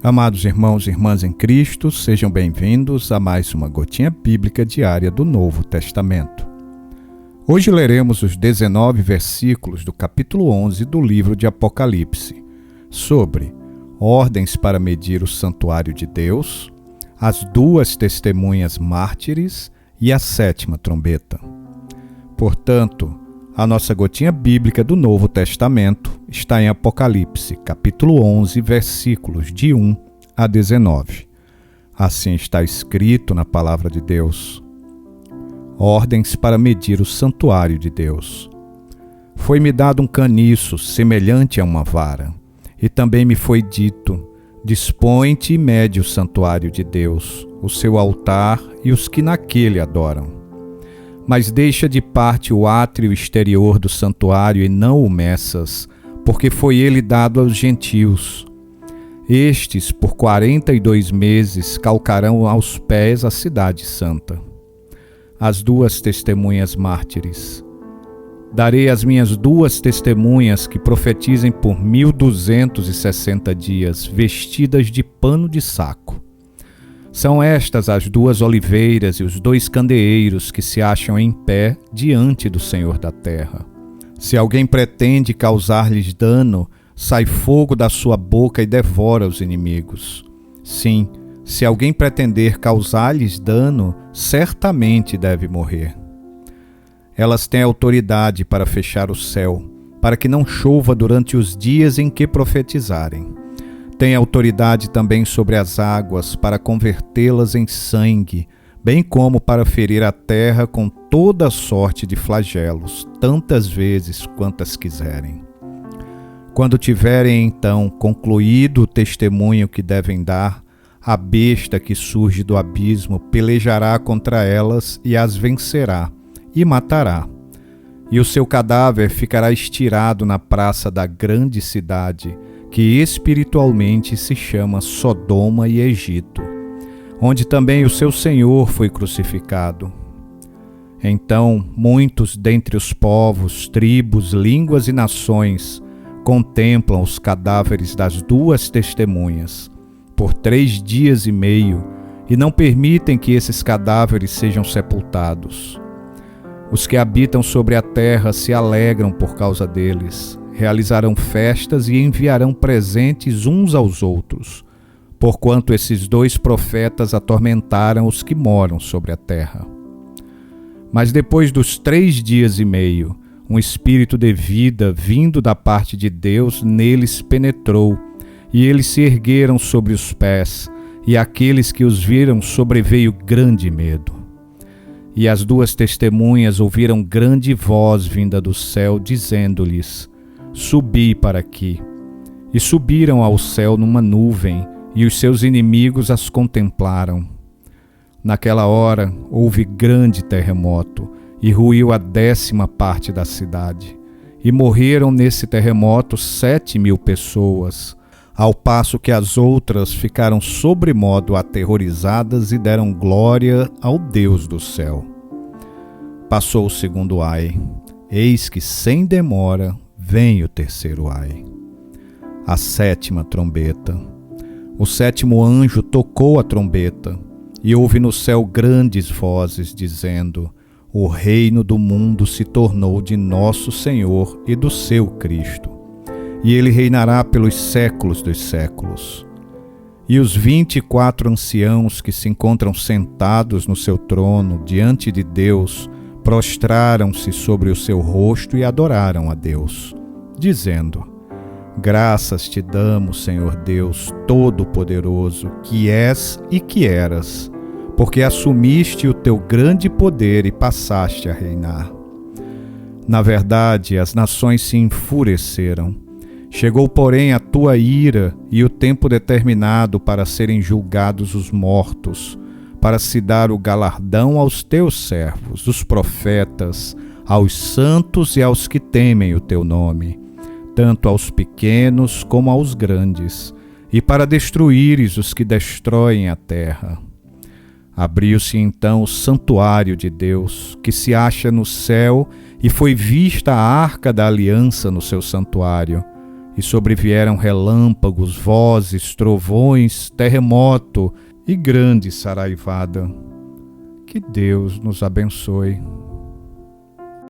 Amados irmãos e irmãs em Cristo, sejam bem-vindos a mais uma gotinha bíblica diária do Novo Testamento. Hoje leremos os 19 versículos do capítulo 11 do livro de Apocalipse, sobre ordens para medir o santuário de Deus, as duas testemunhas mártires e a sétima trombeta. Portanto, a nossa gotinha bíblica do Novo Testamento está em Apocalipse, capítulo 11, versículos de 1 a 19. Assim está escrito na palavra de Deus. Ordens para medir o santuário de Deus. Foi-me dado um caniço semelhante a uma vara, e também me foi dito: dispõe-te e mede o santuário de Deus, o seu altar e os que naquele adoram. Mas deixa de parte o átrio exterior do santuário e não o meças, porque foi ele dado aos gentios. Estes, por 42 meses, calcarão aos pés a cidade santa. As duas testemunhas mártires. Darei as minhas duas testemunhas que profetizem por 1260 dias, vestidas de pano de saco. São estas as duas oliveiras e os dois candeeiros que se acham em pé diante do Senhor da terra. Se alguém pretende causar-lhes dano, sai fogo da sua boca e devora os inimigos. Sim, se alguém pretender causar-lhes dano, certamente deve morrer. Elas têm autoridade para fechar o céu, para que não chova durante os dias em que profetizarem. Tem autoridade também sobre as águas para convertê-las em sangue, bem como para ferir a terra com toda sorte de flagelos, tantas vezes quantas quiserem. Quando tiverem então concluído o testemunho que devem dar, a besta que surge do abismo pelejará contra elas e as vencerá, e matará. E o seu cadáver ficará estirado na praça da grande cidade, que espiritualmente se chama Sodoma e Egito, onde também o seu Senhor foi crucificado. Então muitos dentre os povos, tribos, línguas e nações contemplam os cadáveres das duas testemunhas por 3 dias e meio e não permitem que esses cadáveres sejam sepultados. Os que habitam sobre a terra se alegram por causa deles. Realizarão festas e enviarão presentes uns aos outros, porquanto esses dois profetas atormentaram os que moram sobre a terra. Mas depois dos 3 dias e meio, um espírito de vida vindo da parte de Deus neles penetrou, e eles se ergueram sobre os pés, e àqueles que os viram sobreveio grande medo. E as duas testemunhas ouviram grande voz vinda do céu, dizendo-lhes: subi para aqui. E subiram ao céu numa nuvem, e os seus inimigos as contemplaram. Naquela hora houve grande terremoto, e ruiu a 10ª parte da cidade. E morreram nesse terremoto 7.000 pessoas, ao passo que as outras ficaram sobremodo aterrorizadas e deram glória ao Deus do céu. Passou o segundo ai, eis que sem demora vem o terceiro ai. A 7ª trombeta. O 7º anjo tocou a trombeta, e houve no céu grandes vozes, dizendo: o reino do mundo se tornou de nosso Senhor e do seu Cristo, e ele reinará pelos séculos dos séculos. E os 24 anciãos que se encontram sentados no seu trono diante de Deus prostraram-se sobre o seu rosto e adoraram a Deus, dizendo: graças te damos, Senhor Deus Todo-Poderoso, que és e que eras, porque assumiste o teu grande poder e passaste a reinar. Na verdade, as nações se enfureceram. Chegou, porém, a tua ira e o tempo determinado para serem julgados os mortos, para se dar o galardão aos teus servos, os profetas, aos santos e aos que temem o teu nome, tanto aos pequenos como aos grandes, e para destruíres os que destroem a terra. Abriu-se então o santuário de Deus, que se acha no céu, e foi vista a arca da aliança no seu santuário. e sobrevieram relâmpagos, vozes, trovões, terremoto e grande saraivada. Que Deus nos abençoe.